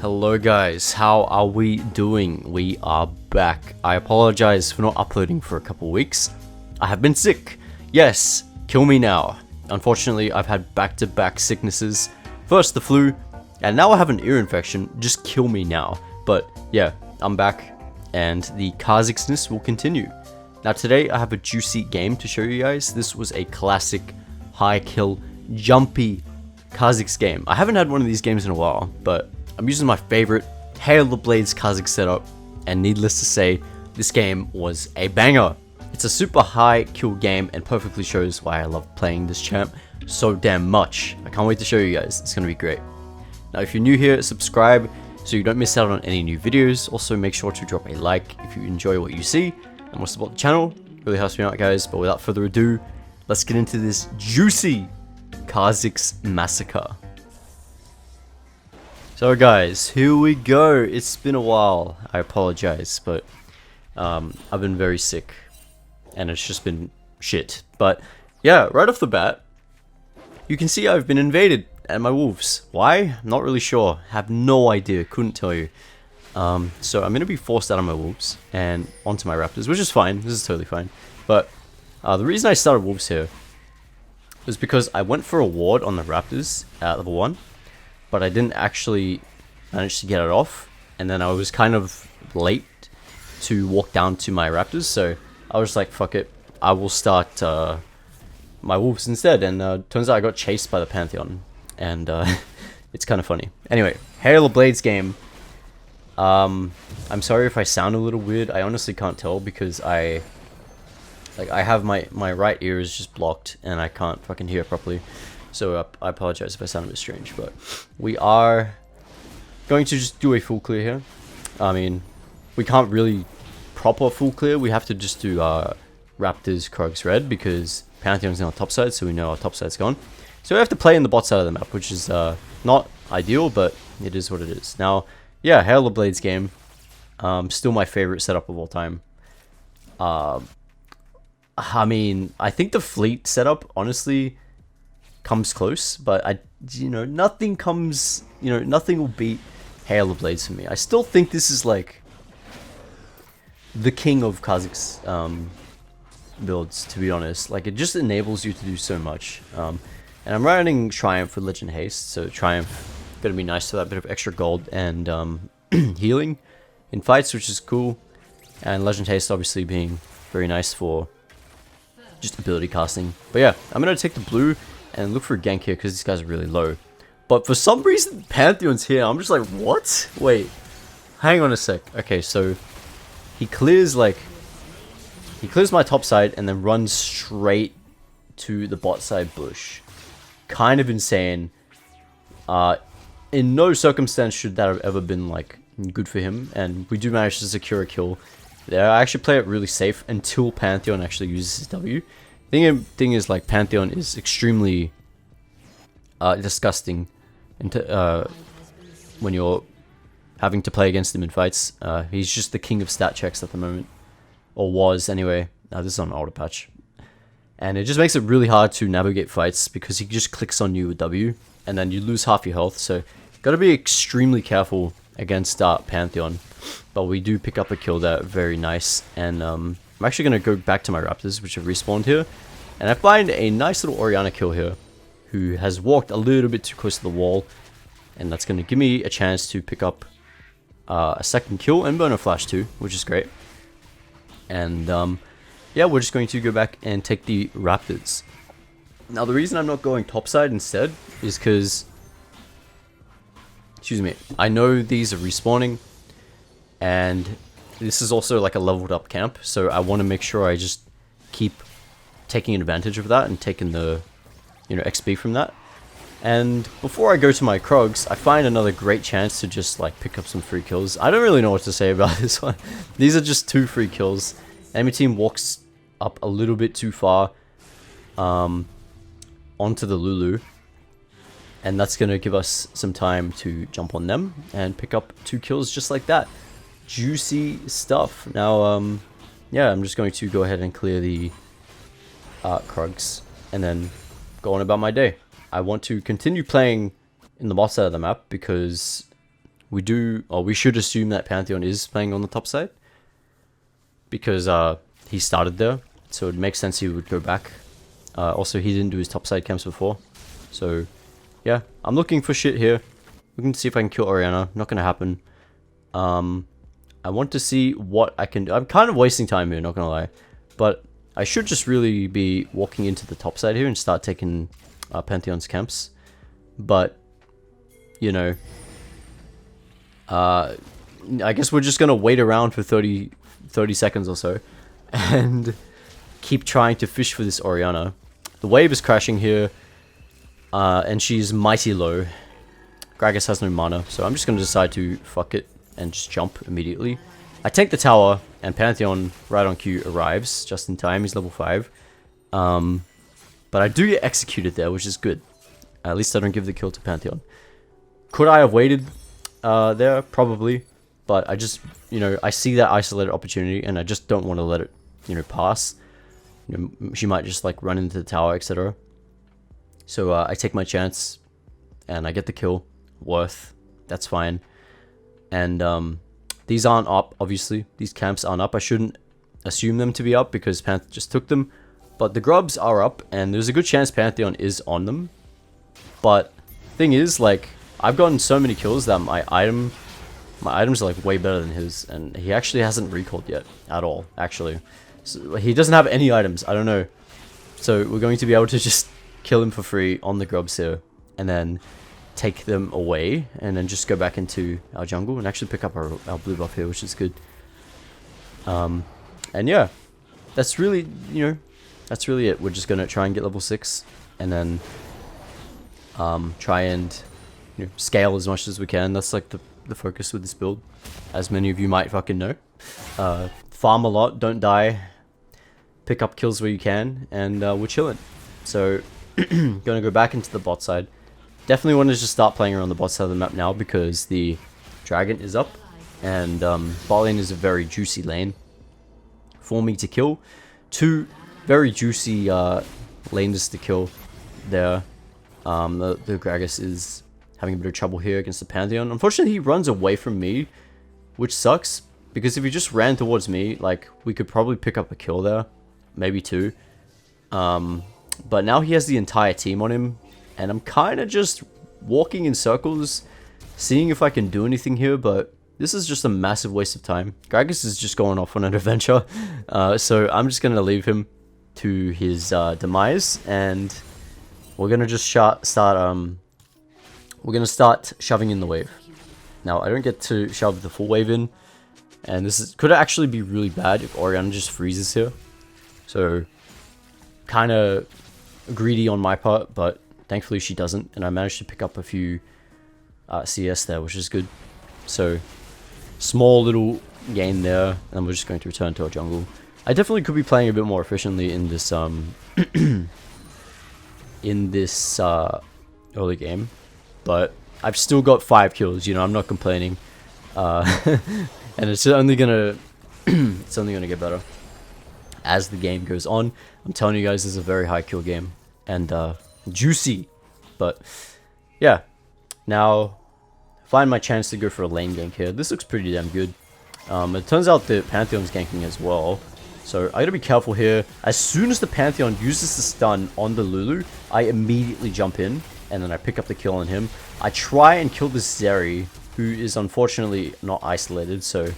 Hello guys, how are we doing? We are back. I apologize for not uploading for a couple weeks. I have been sick. Yes, kill me now. Unfortunately, I've had back-to-back sicknesses. First the flu, and now I have an ear infection. Just kill me now. But yeah, I'm back, and the Kha'Zixness will continue. Now today I have a juicy game to show you guys. This was a classic, high kill, jumpy Kha'Zix game. I haven't had one of these games in a while, but I'm using my favorite Hail of the Blades Kha'Zix setup, and needless to say, this game was a banger. It's a super high kill game and perfectly shows why I love playing this champ so damn much. I can't wait to show you guys, it's gonna be great. Now if you're new here, subscribe so you don't miss out on any new videos. Also make sure to drop a like if you enjoy what you see and want to support the channel. It really helps me out guys, but without further ado, let's get into this juicy Kha'Zix Massacre. So guys, here we go. It's been a while. I apologize, but I've been very sick and it's just been shit. But yeah, right off the bat, you can see I've been invaded and my wolves. Why? I'm not really sure. Have no idea. Couldn't tell you. So I'm going to be forced out of my wolves and onto my raptors, which is fine. This is totally fine. But the reason I started wolves here was because I went for a ward on the raptors at level 1. But I didn't actually manage to get it off, and then I was kind of late to walk down to my raptors, so I was like, fuck it, I will start my wolves instead, and turns out I got chased by the Pantheon, and it's kind of funny. Anyway, Hail of Blades game. I'm sorry if I sound a little weird. I honestly can't tell because I have my right ear is just blocked, and I can't fucking hear properly. So I apologize if I sound a bit strange, but we are going to just do a full clear here. I mean, we can't really proper full clear. We have to just do Raptors, Krugs, Red because Pantheon's on our top side, so we know our top side's gone. So we have to play in the bot side of the map, which is not ideal, but it is what it is. Now, yeah, Hail of Blades game. Still my favorite setup of all time. I mean, I think the fleet setup, honestly, comes close, but nothing comes, nothing will beat Hail of Blades for me. I still think this is like the king of Kha'Zix builds, to be honest. Like, it just enables you to do so much. And I'm running Triumph for Legend Haste, so Triumph gonna be nice for that bit of extra gold and healing in fights, which is cool. And Legend Haste obviously being very nice for just ability casting. But yeah, I'm gonna take the blue and look for a gank here because these guys are really low. But for some reason, Pantheon's here. I'm just like, what? Wait, hang on a sec. Okay, so he clears my top side and then runs straight to the bot side bush. Kind of insane. In no circumstance should that have ever been like good for him. And we do manage to secure a kill there. I actually play it really safe until Pantheon actually uses his W. Thing is, like, Pantheon is extremely disgusting when you're having to play against him in fights. He's just the king of stat checks at the moment, or was anyway. Now this is on older patch, and it just makes it really hard to navigate fights because he just clicks on you with W, and then you lose half your health. So gotta be extremely careful against Pantheon. But we do pick up a kill there, very nice, and I'm actually going to go back to my raptors, which have respawned here. And I find a nice little Orianna kill here, who has walked a little bit too close to the wall. And that's going to give me a chance to pick up a second kill and burn a flash too, which is great. And yeah, we're just going to go back and take the raptors. Now the reason I'm not going topside instead is because, excuse me, I know these are respawning. And this is also like a leveled up camp, so I want to make sure I just keep taking advantage of that and taking the, XP from that. And before I go to my Krugs, I find another great chance to just like pick up some free kills. I don't really know what to say about this one. These are just 2 free kills. Enemy team walks up a little bit too far onto the Lulu. And that's going to give us some time to jump on them and pick up 2 kills just like that. Juicy stuff. Now, yeah, I'm just going to go ahead and clear the Krugs and then go on about my day. I want to continue playing in the bot side of the map because we should assume that Pantheon is playing on the top side. Because he started there, so it makes sense he would go back. Also, he didn't do his topside camps before. So, yeah, I'm looking for shit here. Looking to see if I can kill Orianna. Not gonna happen. I want to see what I can do. I'm kind of wasting time here, not gonna lie. But I should just really be walking into the top side here and start taking Pantheon's camps. But, you know, I guess we're just gonna wait around for 30 seconds or so and keep trying to fish for this Orianna. The wave is crashing here, and she's mighty low. Kha'Zix has no mana, so I'm just going to decide to fuck it and just jump immediately. I take the tower, and Pantheon, right on cue, arrives just in time. He's level 5. But I do get executed there, which is good. At least I don't give the kill to Pantheon. Could I have waited there? Probably. But I just, you know, I see that isolated opportunity, and I just don't want to let it, you know, pass. You know, she might just, like, run into the tower, etc. So I take my chance, and I get the kill. Worth. That's fine. And these aren't up, obviously. These camps aren't up. I shouldn't assume them to be up, because Pantheon just took them. But the grubs are up, and there's a good chance Pantheon is on them. But thing is, like, I've gotten so many kills that my items are like way better than his, and he actually hasn't recalled yet at all, actually. So he doesn't have any items, I don't know. So we're going to be able to just kill him for free on the grubs here, and then take them away, and then just go back into our jungle and actually pick up our blue buff here, which is good. And yeah, that's really, you know, that's really it. We're just gonna try and get level 6, and then try and, you know, scale as much as we can. That's like the focus with this build, as many of you might fucking know. Farm a lot, don't die, pick up kills where you can, and we're chilling. So gonna go back into the bot side. Definitely want to just start playing around the bot side of the map now, because the dragon is up, and bot lane is a very juicy lane for me to kill. 2 very juicy lanes to kill there. The Kha'Zix is having a bit of trouble here against the Pantheon. Unfortunately, he runs away from me, which sucks, because if he just ran towards me, like, we could probably pick up a kill there, maybe 2. But now he has the entire team on him, and I'm kind of just walking in circles, seeing if I can do anything here, but this is just a massive waste of time. Kha'Zix is just going off on an adventure, so I'm just going to leave him to his demise, and we're going to just start shoving in the wave. Now, I don't get to shove the full wave in, and this could actually be really bad if Orianna just freezes here. So, kind of greedy on my part, but thankfully she doesn't, and I managed to pick up a few CS there, which is good. So, small little gain there, and we're just going to return to our jungle. I definitely could be playing a bit more efficiently in this early game, but I've still got 5 kills. You know, I'm not complaining, and it's only gonna get better as the game goes on. I'm telling you guys, this is a very high kill game, and juicy. But yeah, now find my chance to go for a lane gank here. This looks pretty damn good. It turns out the Pantheon's ganking as well, so I gotta be careful here. As soon as the Pantheon uses the stun on the Lulu, I immediately jump in, and then I pick up the kill on him. I try and kill this Zeri, who is unfortunately not isolated, so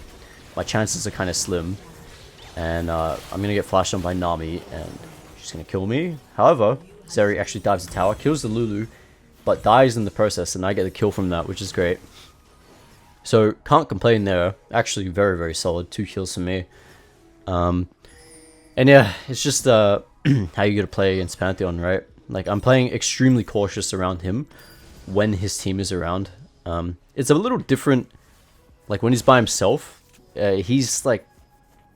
my chances are kind of slim. And I'm gonna get flashed on by Nami, and she's gonna kill me. However, Zeri actually dives the tower, kills the Lulu, but dies in the process, and I get the kill from that, which is great. So, can't complain there. Actually, very, very solid. 2 kills for me. And yeah, it's just how you gotta play against Pantheon, right? Like, I'm playing extremely cautious around him when his team is around. It's a little different, like, when he's by himself. He's, like,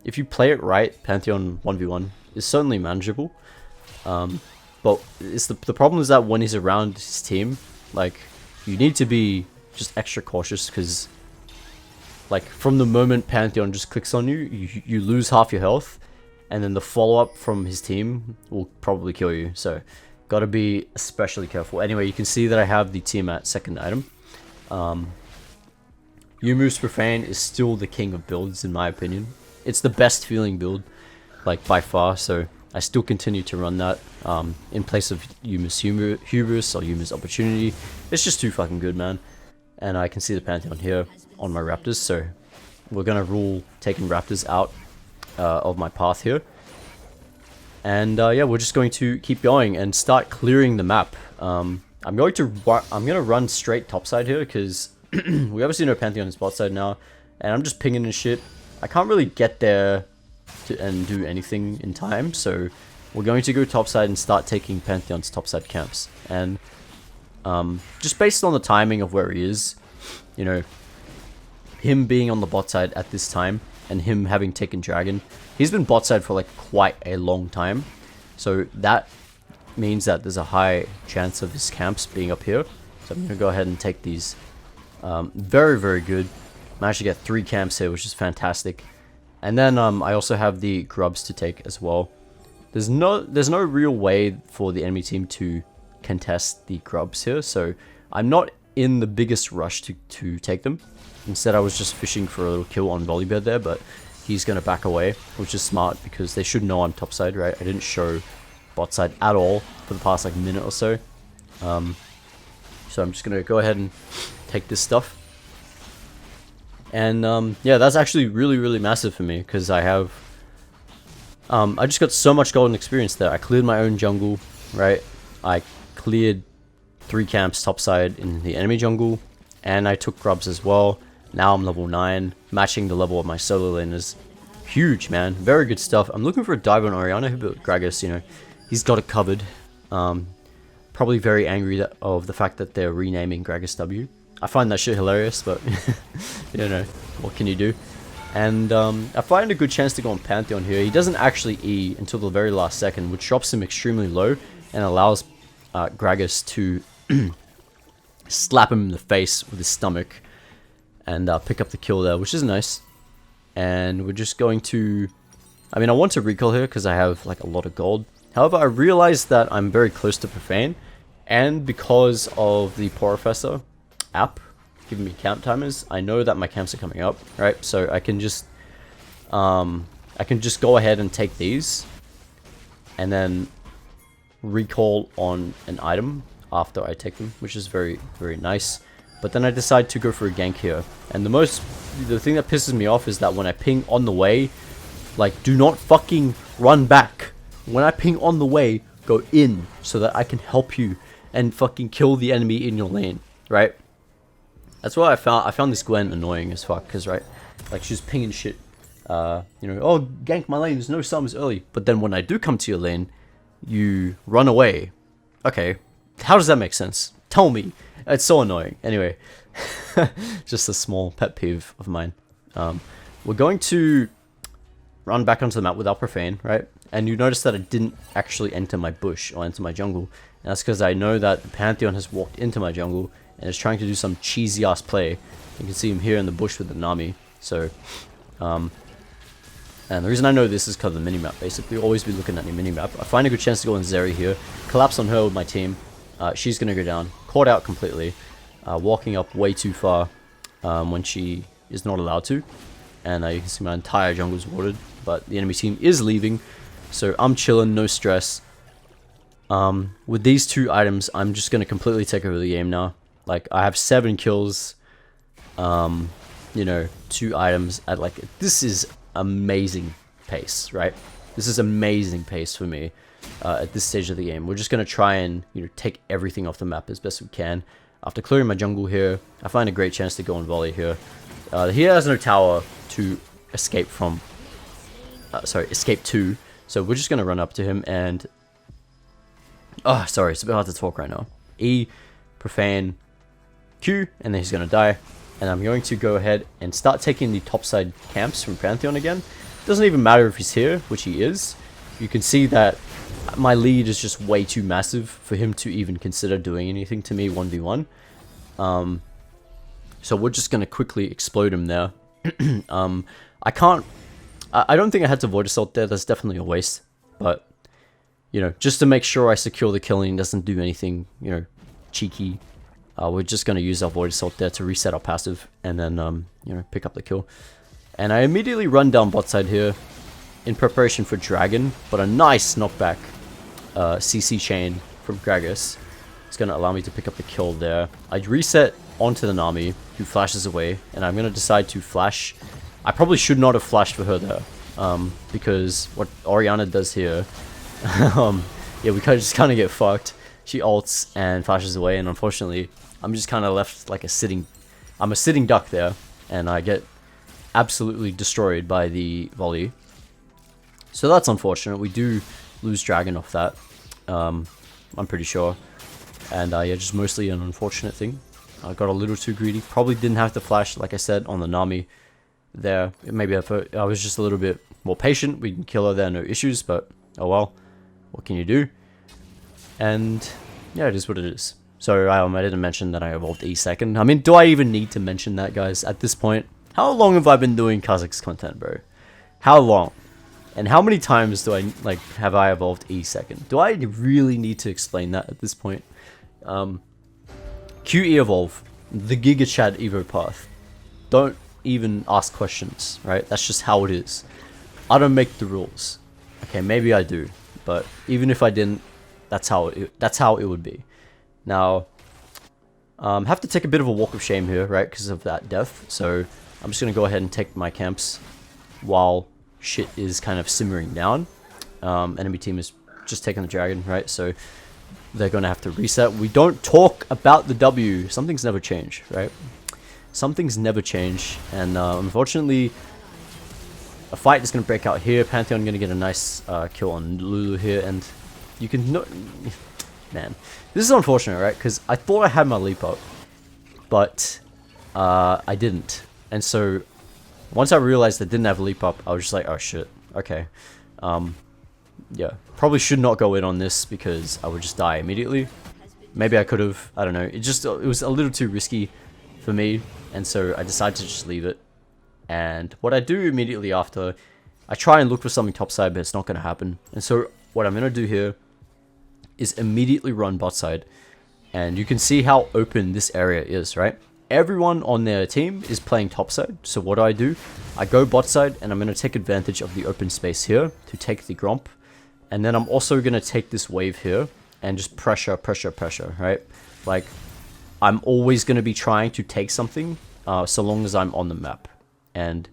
if you play it right, Pantheon 1v1 is certainly manageable. But it's the problem is that when he's around his team, like, you need to be just extra cautious, because, like, from the moment Pantheon just clicks on you, you lose half your health, and then the follow-up from his team will probably kill you. So, gotta be especially careful. Anyway, you can see that I have the team at second item. Yumu's Profane is still the king of builds in my opinion. It's the best feeling build, like by far, so I still continue to run that in place of Yumu's Hubris or Yumu's Opportunity. It's just too fucking good, man. And I can see the Pantheon here on my Raptors, so we're gonna rule taking Raptors out of my path here. And yeah, we're just going to keep going and start clearing the map. I'm gonna run straight topside here because we obviously know Pantheon is bot side now, and I'm just pinging and shit. I can't really get there and do anything in time, so we're going to go topside and start taking Pantheon's topside camps. And just based on the timing of where he is, you know, him being on the bot side at this time and him having taken Dragon, he's been bot side for like quite a long time, so that means that there's a high chance of his camps being up here. So I'm gonna go ahead and take these. Very, very good. Managed to get 3 camps here, which is fantastic. And then I also have the grubs to take as well. There's no real way for the enemy team to contest the grubs here, so I'm not in the biggest rush to take them. Instead, I was just fishing for a little kill on Volleybird there, but he's gonna back away, which is smart because they should know I'm topside, right? I didn't show bot side at all for the past like minute or so. So I'm just gonna go ahead and take this stuff. And yeah, that's actually really, really massive for me because I have I just got so much golden experience there. I cleared my own jungle, right? I cleared 3 camps topside in the enemy jungle, and I took grubs as well. Now I'm level 9, matching the level of my solo laners. Huge, man. Very good stuff. I'm looking for a dive on Oriana who built Gragas, you know. He's got it covered. Probably very angry of the fact that they're renaming Gragas W. I find that shit hilarious, but you know, what can you do? And I find a good chance to go on Pantheon here. He doesn't actually E until the very last second, which drops him extremely low and allows Gragas to slap him in the face with his stomach and pick up the kill there, which is nice. And we're just going to... I mean, I want to recall here because I have like a lot of gold. However, I realized that I'm very close to Profane, and because of the Professor app giving me camp timers, I know that my camps are coming up, right? So I can just go ahead and take these and then recall on an item after I take them, which is very, very nice. But then I decide to go for a gank here, and the thing that pisses me off is that when I ping on the way, like, do not fucking run back. When I ping on the way, go in so that I can help you and fucking kill the enemy in your lane, right? That's why I found this Gwen annoying as fuck, because, right, like, she's pinging shit, you know, oh, gank my lane, there's no summons early. But then when I do come to your lane, you run away. Okay, how does that make sense? Tell me. It's so annoying. Anyway, just a small pet peeve of mine. We're going to run back onto the map without Profane, right? And you notice that I didn't actually enter my bush or enter my jungle. And that's because I know that the Pantheon has walked into my jungle and is trying to do some cheesy ass play. You can see him here in the bush with the Nami. So, and the reason I know this is because of the minimap. Basically, always be looking at your minimap. I find a good chance to go on Zeri here, collapse on her with my team. She's gonna go down, caught out completely, walking up way too far when she is not allowed to. And you can see my entire jungle is watered, but the enemy team is leaving, so I'm chilling, no stress. With these 2 items, I'm just gonna completely take over the game now. Like, I have 7 kills, you know, 2 items at like, this is amazing pace, right? This is amazing pace for me at this stage of the game. We're just gonna try and, you know, take everything off the map as best we can. After clearing my jungle here, I find a great chance to go on volley here. He has no tower to escape from, escape to, so we're just gonna run up to him and, oh, sorry, it's a bit hard to talk right now. E, Profane, Q, and then he's gonna die. And I'm going to go ahead and start taking the topside camps from Pantheon again. Doesn't even matter if he's here, which he is. You can see that my lead is just way too massive for him to even consider doing anything to me 1v1. So we're just gonna quickly explode him there. I don't think I had to void assault there. That's definitely a waste. But, you know, just to make sure I secure the kill and he doesn't do anything, you know, cheeky we're just going to use our Void Assault there to reset our passive and then, you know, pick up the kill. And I immediately run down bot side here in preparation for Dragon, but a nice knockback CC chain from Kha'Zix. It's going to allow me to pick up the kill there. I reset onto the Nami, who flashes away, and I'm going to decide to flash. I probably should not have flashed for her there, because what Orianna does here, yeah, we just kind of get fucked. She ults and flashes away, and unfortunately, I'm just kind of left like a sitting duck there, and I get absolutely destroyed by the volley. So that's unfortunate. We do lose Dragon off that, I'm pretty sure. And yeah, just mostly an unfortunate thing. I got a little too greedy. Probably didn't have to flash, like I said, on the Nami there. Maybe I was just a little bit more patient. We can kill her there, no issues, but oh well. What can you do? And yeah, it is what it is. So I didn't mention that I evolved E second. I mean, do I even need to mention that, guys, at this point? How long have I been doing Kha'Zix content, bro? How long? And how many times do I, like, have I evolved E second? Do I really need to explain that at this point? QE evolve, the Giga Chad Evo path. Don't even ask questions, right? That's just how it is. I don't make the rules. Okay, maybe I do, but even if I didn't, that's how it would be. Now, have to take a bit of a walk of shame here, right? Because of that death. So I'm just gonna go ahead and take my camps while shit is kind of simmering down. Enemy team is just taking the dragon, right? So they're gonna have to reset. We don't talk about the W. Some things never change, right? Some things never change, and unfortunately, a fight is gonna break out here. Pantheon gonna get a nice kill on Lulu here, and you can no, man, this is unfortunate, right? Because I thought I had my leap up, but I didn't, and so once I realized I didn't have leap up, I was just like, oh shit, okay. Yeah, probably should not go in on this because I would just die immediately. Maybe I could have, I don't know. It was a little too risky for me, and so I decided to just leave it. And what I do immediately after, I try and look for something topside, but it's not going to happen. And so what I'm going to do here is immediately run bot side. And you can see how open this area is, right? Everyone on their team is playing topside. So what do? I go bot side, and I'm going to take advantage of the open space here to take the Gromp. And then I'm also going to take this wave here and just pressure, right? Like, I'm always going to be trying to take something so long as I'm on the map. And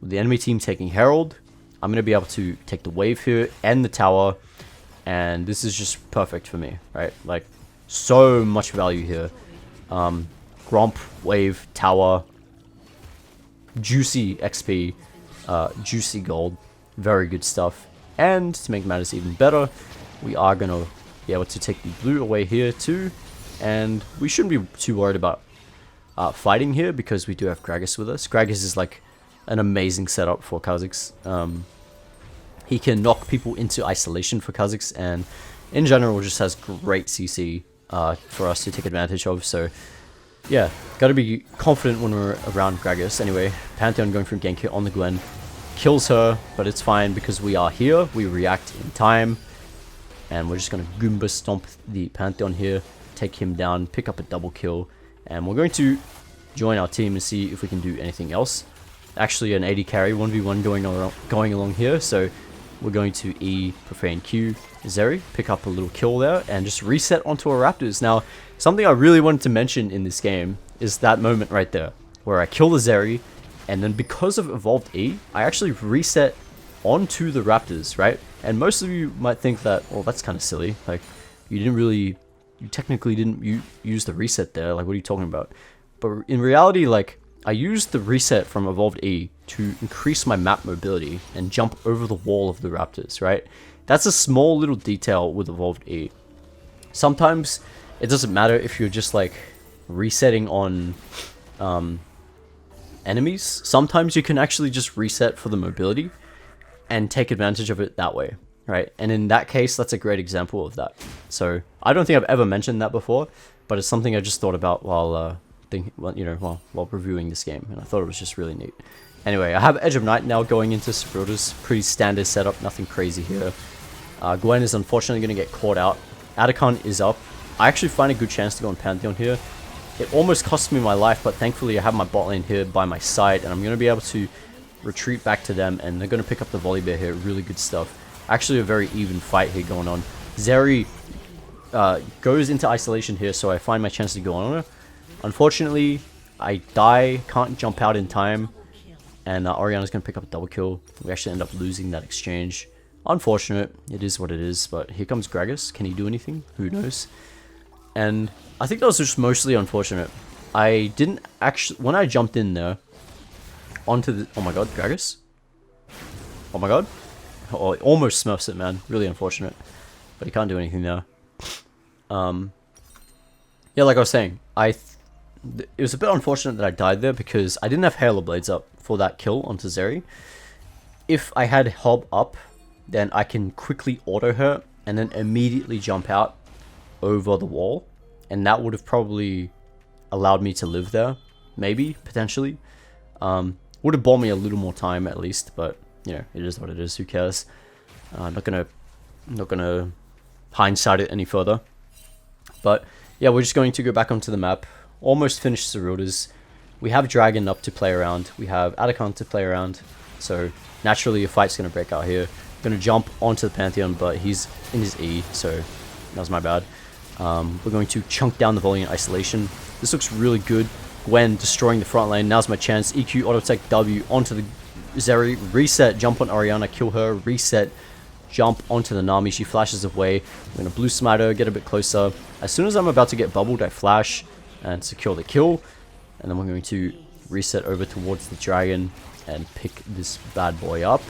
with the enemy team taking Herald, I'm going to be able to take the wave here and the tower. And this is just perfect for me, right? Like, so much value here. Gromp, wave, tower, juicy XP, juicy gold, very good stuff. And to make matters even better, we are going to be able to take the blue away here too. And we shouldn't be too worried about fighting here because we do have Kha'Zix with us. Kha'Zix is like an amazing setup for Kha'Zix. He can knock people into isolation for Kha'Zix, and in general just has great CC for us to take advantage of. So yeah, gotta be confident when we're around Kha'Zix. Anyway, Pantheon going for gank here on the Gwen. Kills her, but it's fine because we are here. We react in time. And we're just going to Goomba stomp the Pantheon here. Take him down, pick up a double kill. And we're going to join our team and see if we can do anything else. Actually, an 80 carry, 1v1 going along here. So we're going to E, Profane Q, Zeri. Pick up a little kill there and just reset onto our Raptors. Now, something I really wanted to mention in this game is that moment right there. Where I kill the Zeri. And then because of Evolved E, I actually reset onto the Raptors, right? And most of you might think that, well, that's kind of silly. Like, you technically didn't use the reset there. Like, what are you talking about? But in reality, like, I used the reset from Evolved E to increase my map mobility and jump over the wall of the Raptors, right? That's a small little detail with Evolved E. Sometimes it doesn't matter if you're just, like, resetting on enemies. Sometimes you can actually just reset for the mobility and take advantage of it that way, right? And in that case, that's a great example of that. So I don't think I've ever mentioned that before, but it's something I just thought about while while reviewing this game, and I thought it was just really neat. Anyway, I have Edge of Night now going into Sprouters. Pretty standard setup, nothing crazy here. Gwen is unfortunately going to get caught out. Atacon is up. I actually find a good chance to go on Pantheon here. It almost cost me my life, but thankfully I have my bot lane here by my side, and I'm going to be able to retreat back to them, and they're going to pick up the volley bear here. Really good stuff. Actually a very even fight here going on. Zeri goes into isolation here, so I find my chance to go on her. Unfortunately, I die, can't jump out in time, and Orianna's going to pick up a double kill. We actually end up losing that exchange. Unfortunate, it is what it is, but here comes Gragas. Can he do anything? Who knows? And I think that was just mostly unfortunate. I didn't actually, when I jumped in there, onto the, oh my god, Gragas? Oh my god? Oh, it almost smurfs it, man. Really unfortunate. But he can't do anything there. Yeah, like I was saying, it was a bit unfortunate that I died there because I didn't have Halo Blades up for that kill onto Zeri. If I had Hob up, then I can quickly auto her and then immediately jump out over the wall. And that would have probably allowed me to live there. Maybe, potentially. Would have bought me a little more time at least, but you know, it is what it is. Who cares? I'm not gonna hindsight it any further. But yeah, we're just going to go back onto the map. Almost finished Zerotas. We have Dragon up to play around. We have Atacon to play around. So naturally a fight's gonna break out here. Gonna jump onto the Pantheon, but he's in his E, so that was my bad. We're going to chunk down the volley in isolation. This looks really good. Gwen destroying the front lane. Now's my chance. EQ auto attack W onto the Zeri. Reset, jump on Orianna, kill her. Reset, jump onto the Nami. She flashes away. I'm going to blue smite her, get a bit closer. As soon as I'm about to get bubbled, I flash and secure the kill. And then we're going to reset over towards the dragon and pick this bad boy up.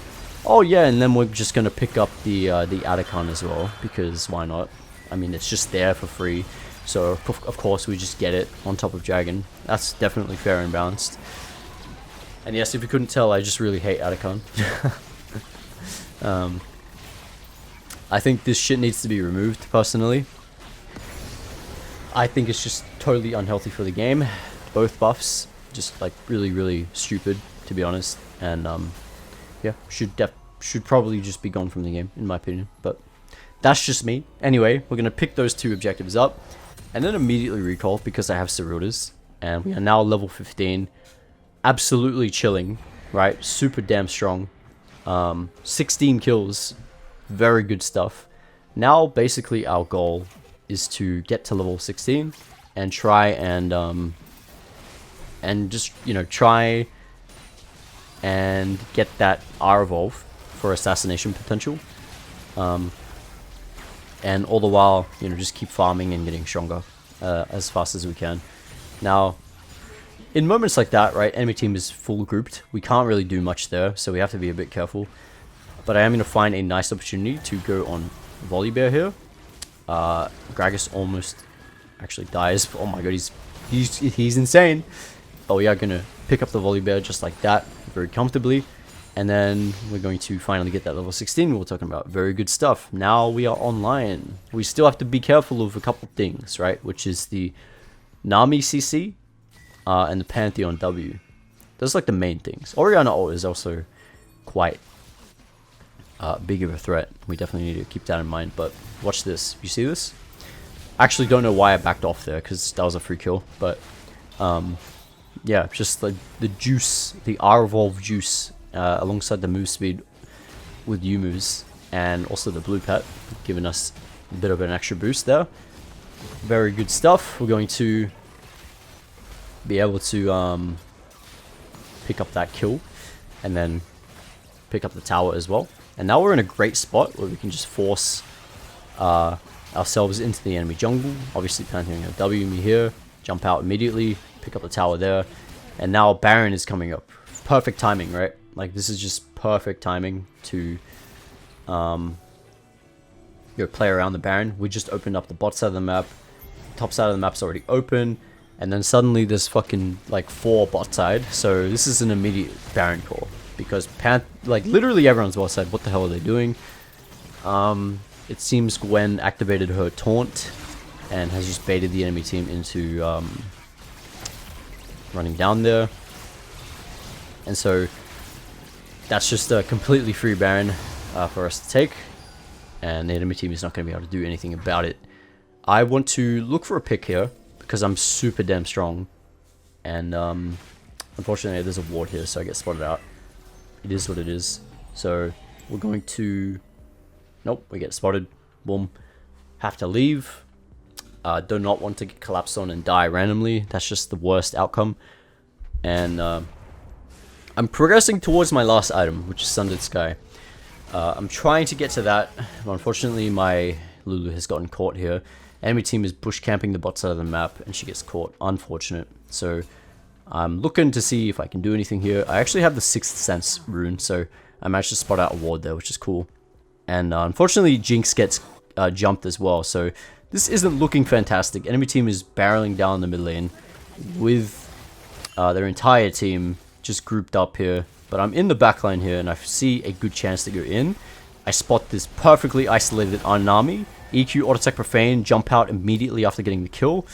Oh yeah, and then we're just going to pick up the Atacon as well, because why not? I mean, it's just there for free. So, of course, we just get it on top of Dragon. That's definitely fair and balanced. And yes, if you couldn't tell, I just really hate Atacon. I think this shit needs to be removed, personally. I think it's just totally unhealthy for the game. Both buffs, just like really, really stupid, to be honest. And yeah, should probably just be gone from the game, in my opinion. But that's just me. Anyway, we're going to pick those two objectives up. And then immediately recall because I have Zerotas. And we are now level 15. Absolutely chilling, right? Super damn strong. 16 kills. Very good stuff. Now, basically, our goal is to get to level 16. And try and just, you know, try and get that R-Evolve for assassination potential. And all the while, you know, just keep farming and getting stronger as fast as we can. Now, in moments like that, right, enemy team is full grouped. We can't really do much there, so we have to be a bit careful. But I am going to find a nice opportunity to go on Volley Bear here. Gragas almost actually dies. Oh my god, he's insane. But we are going to pick up the Volley Bear just like that, very comfortably. And then we're going to finally get that level 16 we were talking about. Very good stuff. Now we are online. We still have to be careful of a couple things, right? Which is the Nami CC and the Pantheon W. Those are like the main things. Orianna ult is also quite big of a threat. We definitely need to keep that in mind. But watch this. You see this? I actually don't know why I backed off there because that was a free kill. But yeah, just like the juice, the R-Evolve juice. Alongside the move speed with Yumu's and also the blue pet, giving us a bit of an extra boost there. Very good stuff. We're going to be able to pick up that kill and then pick up the tower as well. And now we're in a great spot where we can just force ourselves into the enemy jungle. Obviously, Pantheon will W me here, jump out immediately, pick up the tower there, and now Baron is coming up. Perfect timing, right? Like, this is just perfect timing to go play around the Baron. We just opened up the bot side of the map. Top side of the map's already open. And then suddenly there's fucking, like, 4 bot side. So this is an immediate Baron call. Because, like, literally everyone's bot side. What the hell are they doing? It seems Gwen activated her taunt. And has just baited the enemy team into running down there. And so that's just a completely free Baron for us to take, and the enemy team is not going to be able to do anything about it. I want to look for a pick here, because I'm super damn strong. And unfortunately there's a ward here, so I get spotted out. It is what it is. So we're going to... Nope, we get spotted. Boom. Have to leave. Do not want to get collapsed on and die randomly. That's just the worst outcome. And I'm progressing towards my last item, which is Sundered Sky. I'm trying to get to that, but unfortunately my Lulu has gotten caught here. Enemy team is bush camping the bot side of the map, and she gets caught. Unfortunate. So I'm looking to see if I can do anything here. I actually have the 6th Sense rune, so I managed to spot out a ward there, which is cool. And unfortunately Jinx gets jumped as well, so this isn't looking fantastic. Enemy team is barreling down the mid lane with their entire team just grouped up here. But I'm in the back line here, and I see a good chance to go in. I spot this perfectly isolated Nami. EQ auto attack profane, jump out immediately after getting the kill.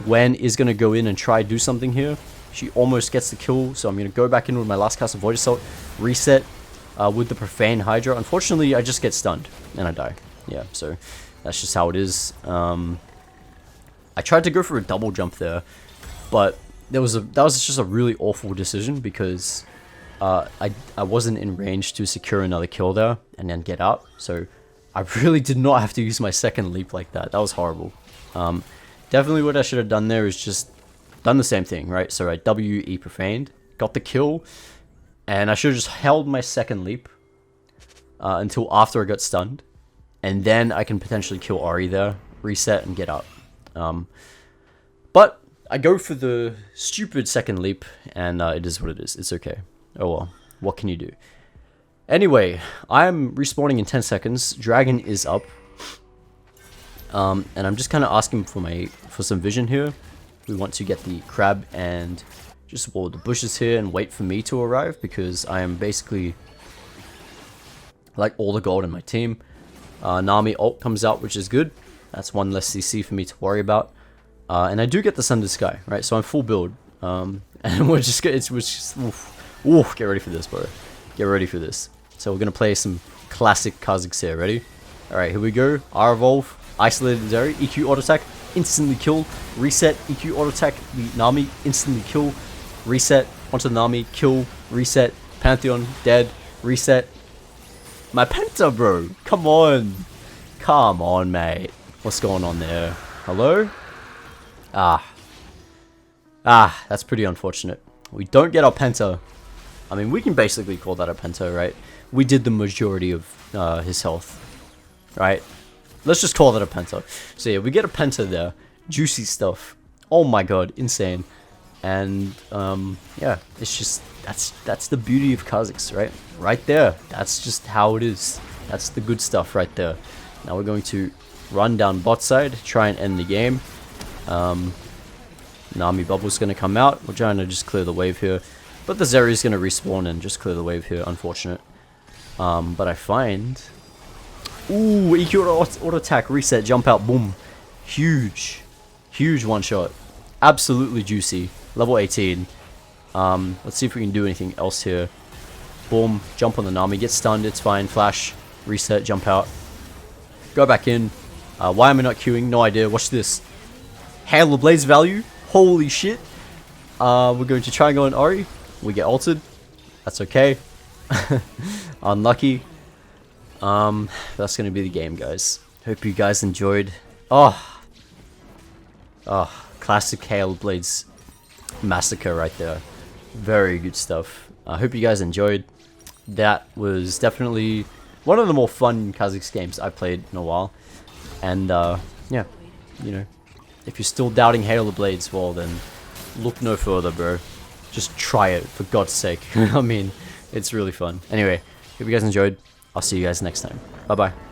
Gwen is going to go in and try to do something here. She almost gets the kill, so I'm going to go back in with my last cast of Void Assault, reset with the profane Hydra. Unfortunately, I just get stunned and I die. Yeah, so that's just how it is. I tried to go for a double jump there, but that was just a really awful decision because I wasn't in range to secure another kill there and then get out. So I really did not have to use my second leap like that. That was horrible. Definitely what I should have done there is just done the same thing, right? So I WE profaned, got the kill, and I should have just held my second leap until after I got stunned. And then I can potentially kill Ori there, reset, and get out. But I go for the stupid second leap, and it is what it is. It's okay. Oh well, what can you do? Anyway, I'm respawning in 10 seconds. Dragon is up. And I'm just kind of asking for some vision here. We want to get the crab and just wall the bushes here and wait for me to arrive, because I am basically like all the gold in my team. Nami ult comes out, which is good. That's one less CC for me to worry about. And I do get the Sundered Sky, right? So I'm full build. And we're just oof, get ready for this, bro. Get ready for this. So we're gonna play some classic Kha'Zix here. Ready? All right, here we go. R evolve, isolated Zeri, EQ auto attack, instantly kill, reset, EQ auto attack, the Nami, instantly kill, reset, onto the Nami, kill, reset, Pantheon, dead, reset. My Penta, bro. Come on. Come on, mate. What's going on there? Hello? That's pretty unfortunate. We don't get our Penta. I mean, we can basically call that a Penta, right? We did the majority of his health, right? Let's just call that a Penta. So yeah, we get a Penta there. Juicy stuff. Oh my god, insane. And yeah, it's just that's the beauty of Kha'Zix, right? Right there. That's just how it is. That's the good stuff right there. Now we're going to run down bot side, try and end the game. Nami bubble's going to come out. We're trying to just clear the wave here, but the Zeri is going to respawn and just clear the wave here. Unfortunate. But I find, ooh, EQ auto attack, reset, jump out, boom, huge one shot, absolutely juicy. Level 18. Let's see if we can do anything else here. Boom, jump on the Nami, get stunned, it's fine. Flash, reset, jump out, go back in. Why am I not queuing? No idea. Watch this. Hail of Blaze value. Holy shit. We're going to try and go on Ori. We get ulted. That's okay. Unlucky. That's going to be the game, guys. Hope you guys enjoyed. Oh, classic Hail of Blades Massacre right there. Very good stuff. I hope you guys enjoyed. That was definitely one of the more fun Kha'Zix games I've played in a while. And yeah, you know, if you're still doubting Hail of Blades, well then look no further, bro. Just try it, for God's sake. I mean, it's really fun. Anyway, hope you guys enjoyed. I'll see you guys next time. Bye bye.